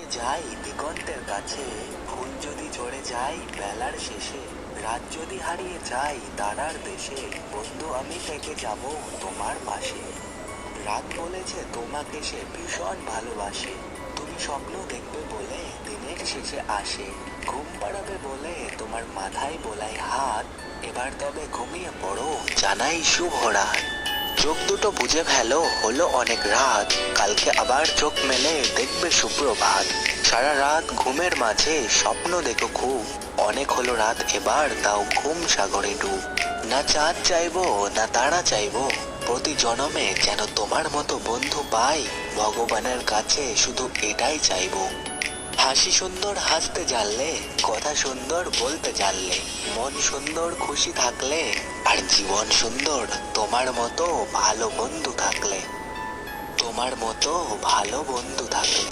যাই দিগন্তের কাছে, ফুল যদি ঝরে যায় বেলার শেষে, রাত যদি হারিয়ে যাই তারার দেশে, বন্ধু আমি থেকে যাব তোমার পাশে। রাত বলেছে তোমাকে সে ভীষণ ভালোবাসে, তুমি স্বপ্ন দেখবে বলে দিনের শেষে আসে, ঘুম পাড়াবে বলে তোমার মাথায় বোলাই হাত, এবার তবে ঘুমিয়ে পড়ো জানাই শুভ রাত। চোখ দুটো বুঝে ফেলো হলো অনেক রাত, কালকে আবার চোখ মেলে দেখবে সুপ্রভাত। সারা রাত ঘুমের মাঝে স্বপ্ন দেখো খুব, অনেক হলো রাত এবার দাও ঘুম সাগরে ডুব। না চাঁদ চাইবো না তারা চাইবো, প্রতি জনমে যেন তোমার মতো বন্ধু পাই, ভগবানের কাছে শুধু এটাই চাইবো। হাসি সুন্দর হাসতে জানলে, কথা সুন্দর বলতে জানলে, মন সুন্দর খুশি থাকলে, আর জীবন সুন্দর তোমার মতো ভালো বন্ধু থাকলে, তোমার মতো ভালো বন্ধু থাকলে।